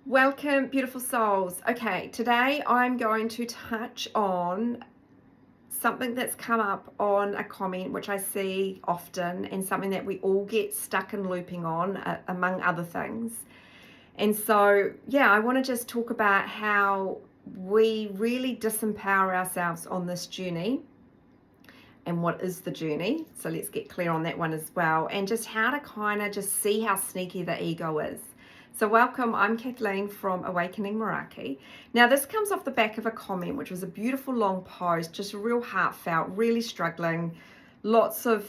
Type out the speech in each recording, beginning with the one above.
Welcome, beautiful souls. Okay, today I'm going to touch on something that's come up on a comment which I see often and something that we all get stuck and looping on, among other things. And so, yeah, I want to just talk about how we really disempower ourselves on this journey and what is the journey. So let's get clear on that one as well, and just how to kind of just see how sneaky the ego is. So welcome, I'm Kathleen from Awakening Meraki. Now this comes off the back of a comment, which was a beautiful long post, just real heartfelt, really struggling, lots of,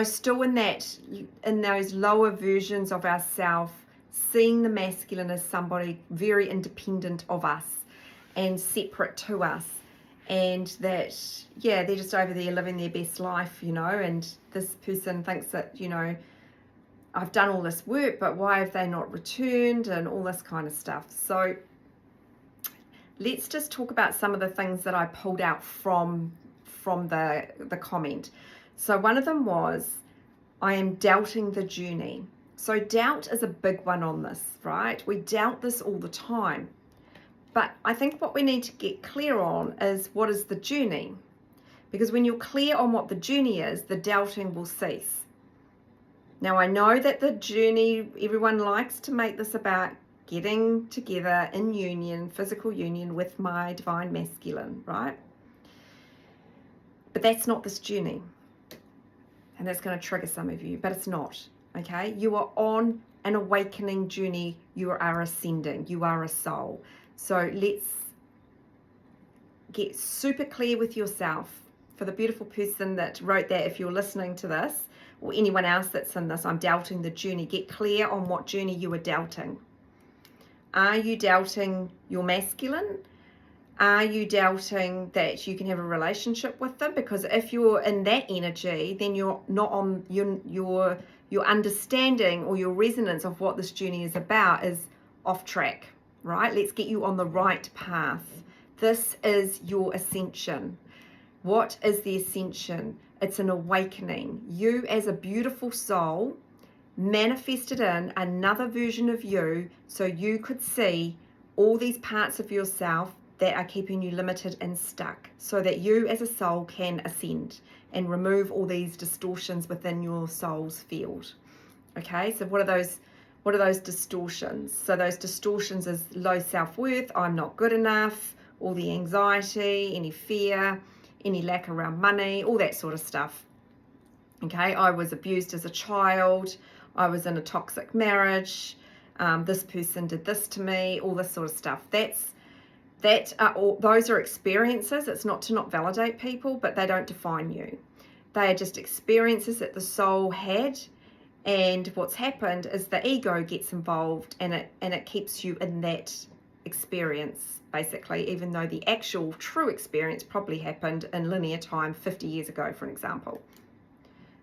still in those lower versions of ourself, seeing the masculine as somebody very independent of us and separate to us. And that, yeah, they're just over there living their best life, and this person thinks that, I've done all this work, but why have they not returned, and all this kind of stuff. So let's just talk about some of the things that I pulled out from the comment. So one of them was, I am doubting the journey. So doubt is a big one on this, right? We doubt this all the time. But I think what we need to get clear on is, what is the journey? Because when you're clear on what the journey is, the doubting will cease. Now, I know that the journey, everyone likes to make this about getting together in union, physical union with my divine masculine, right? But that's not this journey. And that's going to trigger some of you, but it's not, okay? You are on an awakening journey. You are ascending. You are a soul. So let's get super clear with yourself. For the beautiful person that wrote that, if you're listening to this, or anyone else that's in this, I'm doubting the journey. Get clear on what journey you are doubting. Are you doubting your masculine? Are you doubting that you can have a relationship with them? Because if you're in that energy, then you're not on your understanding or your resonance of what this journey is about is off track, right? Let's get you on the right path. This is your ascension. What is the ascension? It's an awakening. You as a beautiful soul manifested in another version of you so you could see all these parts of yourself that are keeping you limited and stuck, so that you as a soul can ascend and remove all these distortions within your soul's field. Okay, so what are those distortions? So those distortions is low self-worth, I'm not good enough, all the anxiety, any fear, any lack around money, all that sort of stuff. Okay, I was abused as a child, I was in a toxic marriage, this person did this to me, all this sort of stuff. Those are experiences. It's not to not validate people, but they don't define you. They are just experiences that the soul had, and what's happened is the ego gets involved and it keeps you in that experience, basically, even though the actual true experience probably happened in linear time 50 years ago, for an example.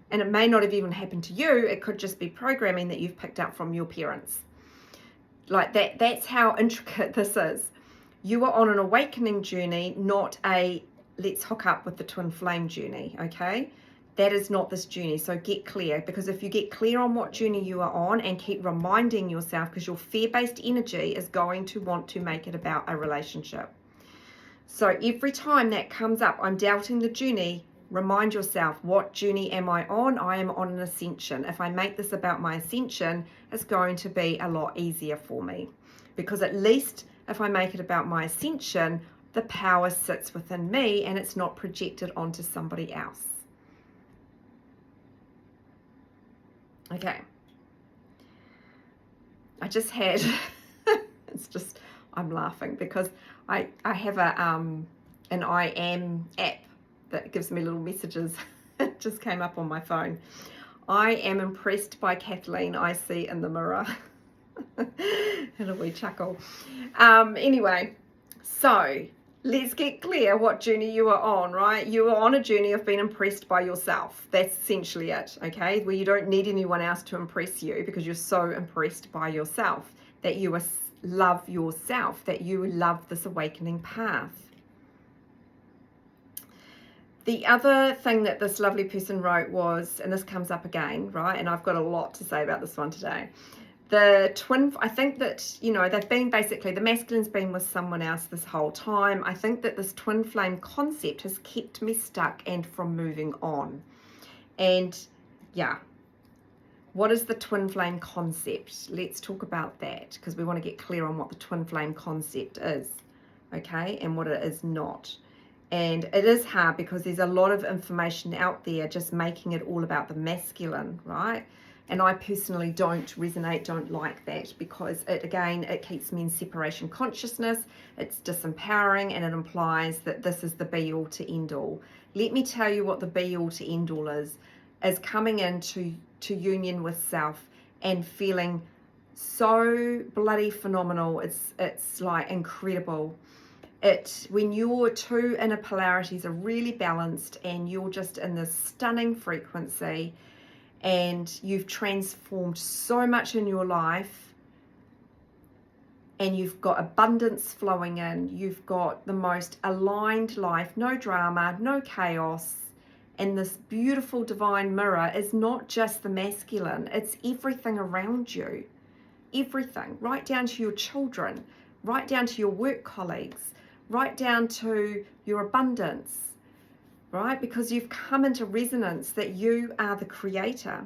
And it may not have even happened to you. It could just be programming that you've picked up from your parents. Like that. That's how intricate this is. You are on an awakening journey, not a let's hook up with the twin flame journey, okay? That is not this journey. So get clear, because if you get clear on what journey you are on and keep reminding yourself, because your fear-based energy is going to want to make it about a relationship. So every time that comes up, I'm doubting the journey, remind yourself, what journey am I on? I am on an ascension. If I make this about my ascension, it's going to be a lot easier for me, because at least if I make it about my ascension, the power sits within me and it's not projected onto somebody else. Okay. I just had, I'm laughing because I have an I am app that gives me little messages. It just came up on my phone. I am impressed by Kathleen I see in the mirror. And a wee chuckle. Anyway, so let's get clear what journey you are on, right? You are on a journey of being impressed by yourself. That's essentially it, okay? Where you don't need anyone else to impress you, because you're so impressed by yourself, that you love yourself, that you love this awakening path. The other thing that this lovely person wrote was, and this comes up again, right? And I've got a lot to say about this one today. The twin, I think that, you know, they've been basically, the masculine's been with someone else this whole time. I think that this twin flame concept has kept me stuck and from moving on. And yeah, what is the twin flame concept? Let's talk about that, because we want to get clear on what the twin flame concept is, okay, and what it is not. And it is hard because there's a lot of information out there just making it all about the masculine, right? And I personally don't like that, because it keeps me in separation consciousness. It's disempowering, and it implies that this is the be all to end all. Let me tell you what the be all to end all is coming into union with self and feeling so bloody phenomenal. It's like incredible. When your two inner polarities are really balanced and you're just in this stunning frequency, and you've transformed so much in your life, and you've got abundance flowing in, you've got the most aligned life, no drama, no chaos, and this beautiful divine mirror is not just the masculine, it's everything around you. Everything, right down to your children, right down to your work colleagues, right down to your abundance, right? Because you've come into resonance that you are the creator.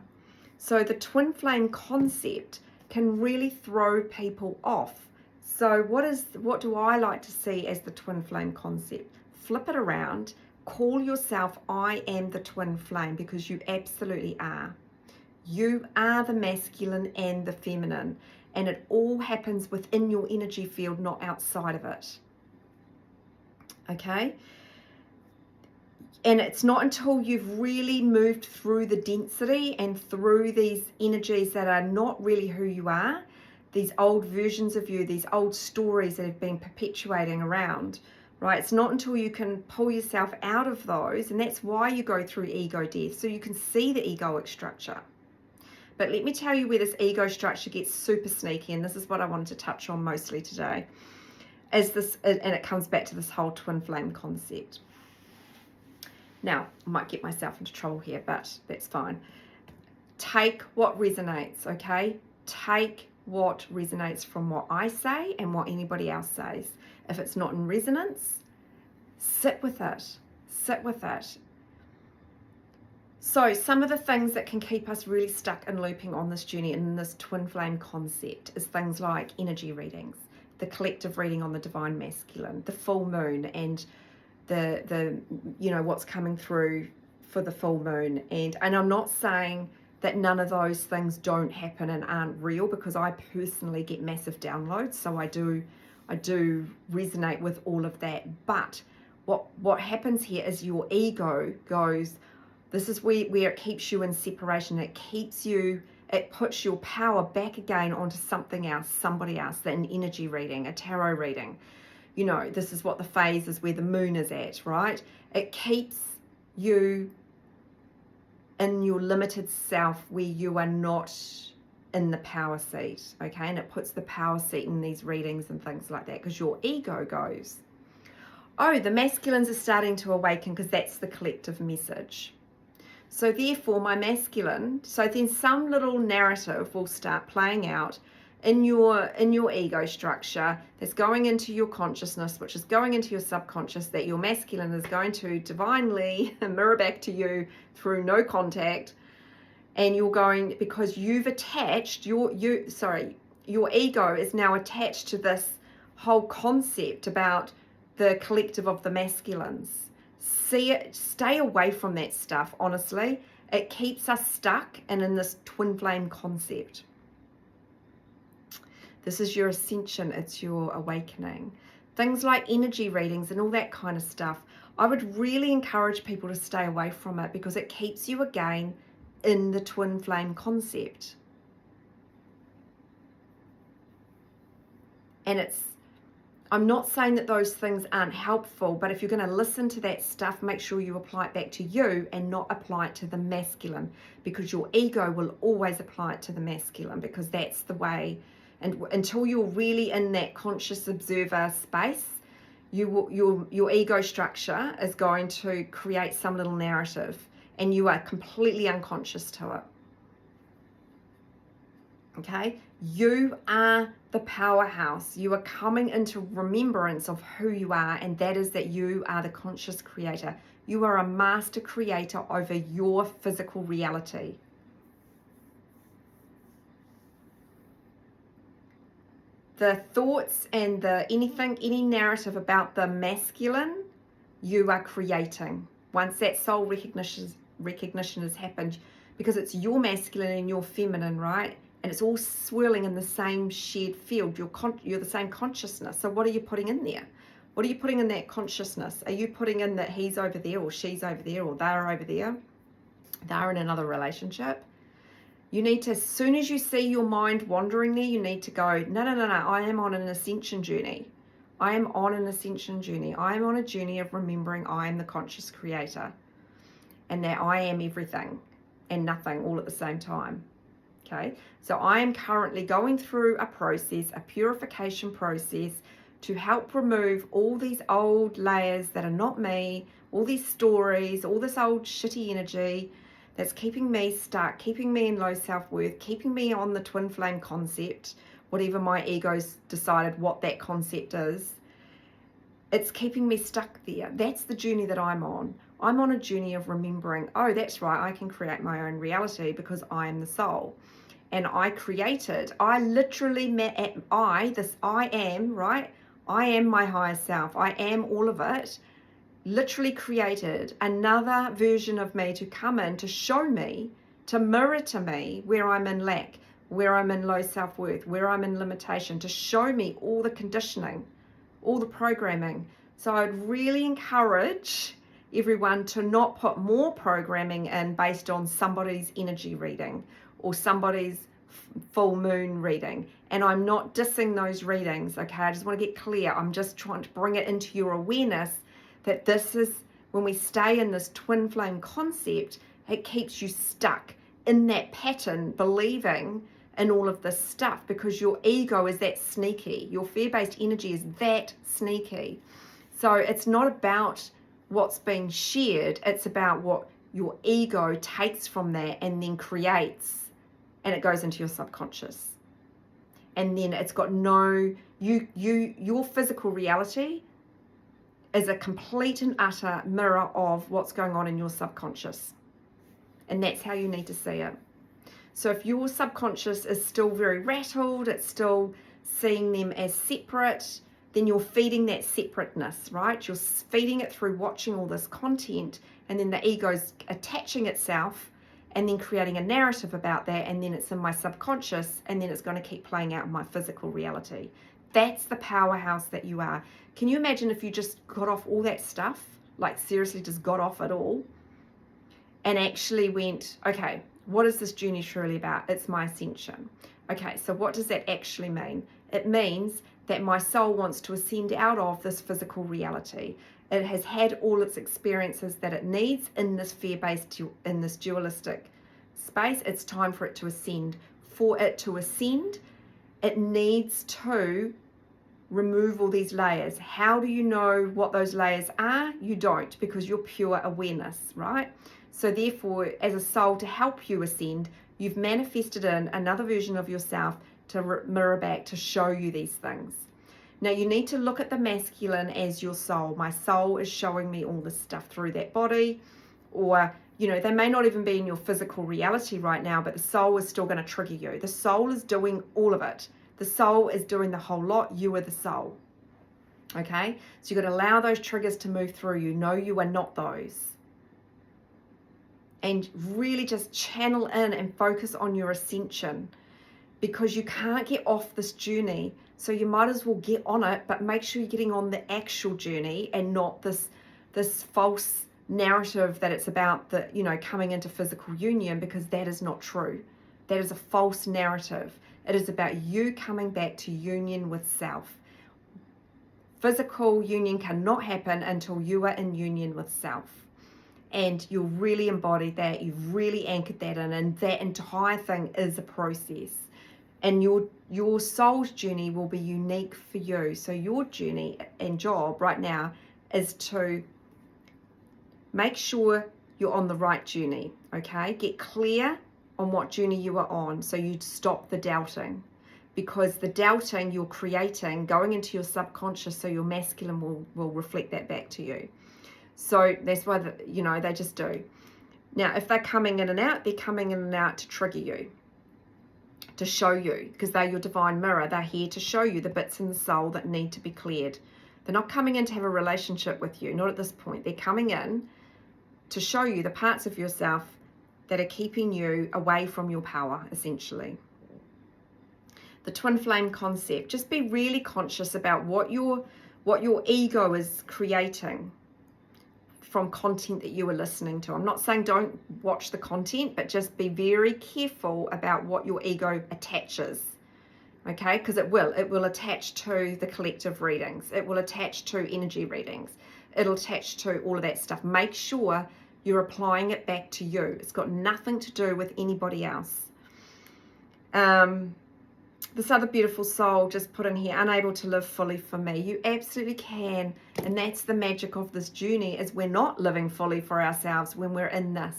So the twin flame concept can really throw people off. So what do I like to see as the twin flame concept? Flip it around, call yourself, I am the twin flame, because you absolutely are. You are the masculine and the feminine, and it all happens within your energy field, not outside of it. Okay? And it's not until you've really moved through the density and through these energies that are not really who you are, these old versions of you, these old stories that have been perpetuating around, right? It's not until you can pull yourself out of those, and that's why you go through ego death, so you can see the egoic structure. But let me tell you where this ego structure gets super sneaky, and this is what I wanted to touch on mostly today, and it comes back to this whole twin flame concept. Now, I might get myself into trouble here, but that's fine. Take what resonates, okay? Take what resonates from what I say and what anybody else says. If it's not in resonance, sit with it. Sit with it. So some of the things that can keep us really stuck and looping on this journey in this twin flame concept is things like energy readings, the collective reading on the divine masculine, the full moon, and the what's coming through for the full moon. And I'm not saying that none of those things don't happen and aren't real, because I personally get massive downloads, so I do resonate with all of that. But what happens here is your ego goes, this is where it keeps you in separation. It puts your power back again onto something else, somebody else, an energy reading, a tarot reading. You know, this is what the phase is where the moon is at, right? It keeps you in your limited self where you are not in the power seat, okay? And it puts the power seat in these readings and things like that, because your ego goes, oh, the masculines are starting to awaken, because that's the collective message. So therefore, my masculine, so then some little narrative will start playing out in your ego structure that's going into your consciousness, which is going into your subconscious, that your masculine is going to divinely mirror back to you through no contact. And you're going, because you've attached your ego is now attached to this whole concept about the collective of the masculines. See it, stay away from that stuff, honestly. It keeps us stuck and in this twin flame concept. This is your ascension, it's your awakening. Things like energy readings and all that kind of stuff, I would really encourage people to stay away from it, because it keeps you again in the twin flame concept. And I'm not saying that those things aren't helpful, but if you're going to listen to that stuff, make sure you apply it back to you and not apply it to the masculine, because your ego will always apply it to the masculine, because that's the way. And until you're really in that conscious observer space, your ego structure is going to create some little narrative, and you are completely unconscious to it. Okay, you are the powerhouse. You are coming into remembrance of who you are, and that is that you are the conscious creator. You are a master creator over your physical reality. The thoughts and any narrative about the masculine, you are creating. Once that soul recognition has happened, because it's your masculine and your feminine, right? And it's all swirling in the same shared field. You're the same consciousness. So what are you putting in there? What are you putting in that consciousness? Are you putting in that he's over there, or she's over there, or they're over there? They're in another relationship. You need to, as soon as you see your mind wandering there, you need to go, no, I am on an ascension journey. I am on an ascension journey. I am on a journey of remembering I am the conscious creator, and that I am everything and nothing all at the same time. Okay, so I am currently going through a process, a purification process, to help remove all these old layers that are not me, all these stories, all this old shitty energy that's keeping me stuck, keeping me in low self-worth, keeping me on the twin flame concept, whatever my ego's decided what that concept is. It's keeping me stuck there. That's the journey that I'm on. I'm on a journey of remembering, oh, that's right, I can create my own reality because I am the soul. And I literally I am, right? I am my higher self. I am all of it. Literally created another version of me to come in, to show me, to mirror to me where I'm in lack, where I'm in low self-worth, where I'm in limitation, to show me all the conditioning, all the programming. So I'd really encourage everyone to not put more programming in based on somebody's energy reading or somebody's full moon reading. And I'm not dissing those readings, okay? I just want to get clear. I'm just trying to bring it into your awareness that this is, when we stay in this twin flame concept, it keeps you stuck in that pattern, believing in all of this stuff, because your ego is that sneaky. Your fear-based energy is that sneaky. So it's not about what's being shared, it's about what your ego takes from that and then creates, and it goes into your subconscious. And then it's got your physical reality is a complete and utter mirror of what's going on in your subconscious. And that's how you need to see it. So if your subconscious is still very rattled, it's still seeing them as separate, then you're feeding that separateness, right? You're feeding it through watching all this content, and then the ego's attaching itself and then creating a narrative about that, and then it's in my subconscious, and then it's going to keep playing out in my physical reality. That's the powerhouse that you are. Can you imagine if you just got off all that stuff, like seriously just got off it all, and actually went, okay, what is this journey truly about? It's my ascension. Okay, so what does that actually mean? It means that my soul wants to ascend out of this physical reality. It has had all its experiences that it needs in this fear-based, in this dualistic space. It's time for it to ascend. For it to ascend, it needs to remove all these layers. How do you know what those layers are? You don't, because you're pure awareness, right? So therefore, as a soul, to help you ascend, you've manifested in another version of yourself to mirror back, to show you these things. Now you need to look at the masculine as your soul. My soul is showing me all this stuff through that body, or they may not even be in your physical reality right now, but the soul is still going to trigger you. The soul is doing all of it. The soul is doing the whole lot. You are the soul. Okay? So you've got to allow those triggers to move through you. No, you are not those. And really just channel in and focus on your ascension, because you can't get off this journey. So you might as well get on it, but make sure you're getting on the actual journey and not this false narrative that it's about coming into physical union, because that is not true. That is a false narrative. It is about you coming back to union with self. Physical union cannot happen until you are in union with self. And you'll really embody that, you've really anchored that in, and that entire thing is a process. And your soul's journey will be unique for you. So your journey and job right now is to make sure you're on the right journey, okay? Get clear on what journey you are on, so you stop the doubting. Because the doubting you're creating, going into your subconscious, so your masculine will reflect that back to you. So that's why, they just do. Now, if they're coming in and out, they're coming in and out to trigger you, to show you, because they're your divine mirror. They're here to show you the bits in the soul that need to be cleared. They're not coming in to have a relationship with you, not at this point. They're coming in to show you the parts of yourself that are keeping you away from your power, essentially. The twin flame concept, just be really conscious about what your ego is creating from content that you are listening to. I'm not saying don't watch the content, but just be very careful about what your ego attaches, okay? Because it will attach to the collective readings. It will attach to energy readings. It'll attach to all of that stuff. Make sure you're applying it back to you. It's got nothing to do with anybody else. This other beautiful soul just put in here, unable to live fully for me. You absolutely can. And that's the magic of this journey, is we're not living fully for ourselves when we're in this.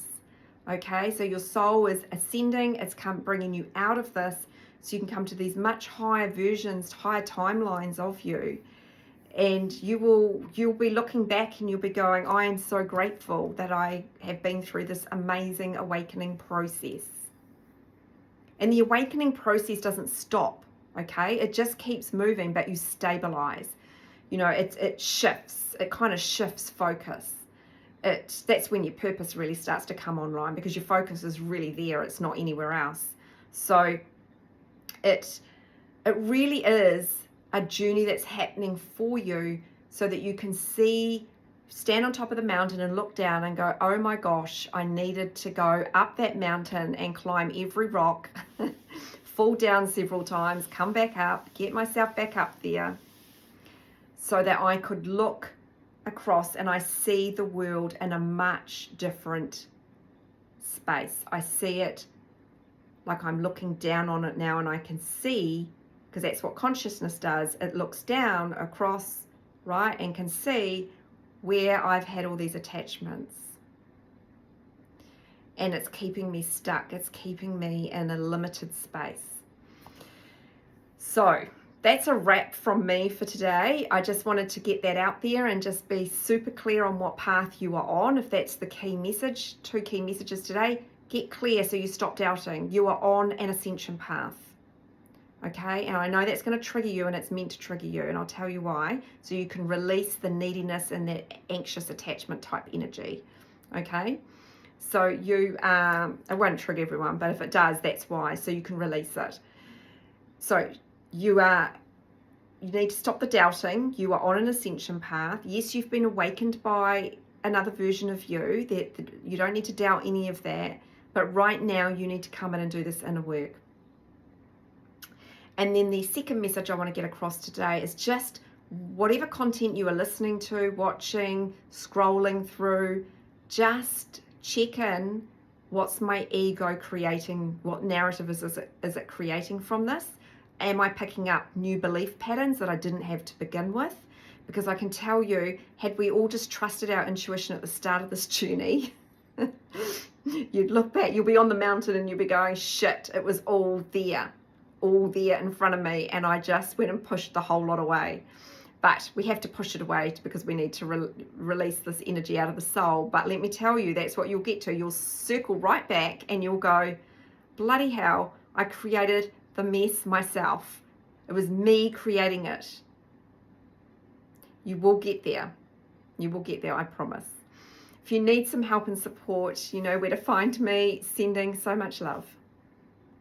Okay, so your soul is ascending. It's bringing you out of this so you can come to these much higher versions, higher timelines of you. And you'll be looking back and you'll be going, I am so grateful that I have been through this amazing awakening process. And the awakening process doesn't stop, okay? It just keeps moving, but you stabilize. It shifts. It kind of shifts focus. That's when your purpose really starts to come online, because your focus is really there. It's not anywhere else. So it really is a journey that's happening for you, so that you can stand on top of the mountain and look down and go, oh my gosh, I needed to go up that mountain and climb every rock, fall down several times, come back up, get myself back up there, so that I could look across and I see the world in a much different space. I see it like I'm looking down on it now, and I can see, because that's what consciousness does. It looks down across, right, and can see where I've had all these attachments. And it's keeping me stuck. It's keeping me in a limited space. So that's a wrap from me for today. I just wanted to get that out there and just be super clear on what path you are on. If that's the key message, 2 key messages today, get clear so you stop doubting. You are on an ascension path. Okay, and I know that's going to trigger you, and it's meant to trigger you, and I'll tell you why, so you can release the neediness and that anxious attachment type energy. Okay, so it won't trigger everyone, but if it does, that's why, so you can release it. So you need to stop the doubting. You are on an ascension path. Yes, you've been awakened by another version of you. That you don't need to doubt any of that, but right now you need to come in and do this inner work. And then the second message I want to get across today is just whatever content you are listening to, watching, scrolling through, just check in. What's my ego creating? What narrative is it creating from this? Am I picking up new belief patterns that I didn't have to begin with? Because I can tell you, had we all just trusted our intuition at the start of this journey, you'd look back, you'll be on the mountain and you'll be going, shit, it was all there in front of me, and I just went and pushed the whole lot away. But we have to push it away because we need to release this energy out of the soul. But let me tell you, that's what you'll get to. You'll circle right back and you'll go, bloody hell, I created the mess myself. It was me creating it. You will get there. You will get there, I promise. If you need some help and support, you know where to find me. Sending so much love.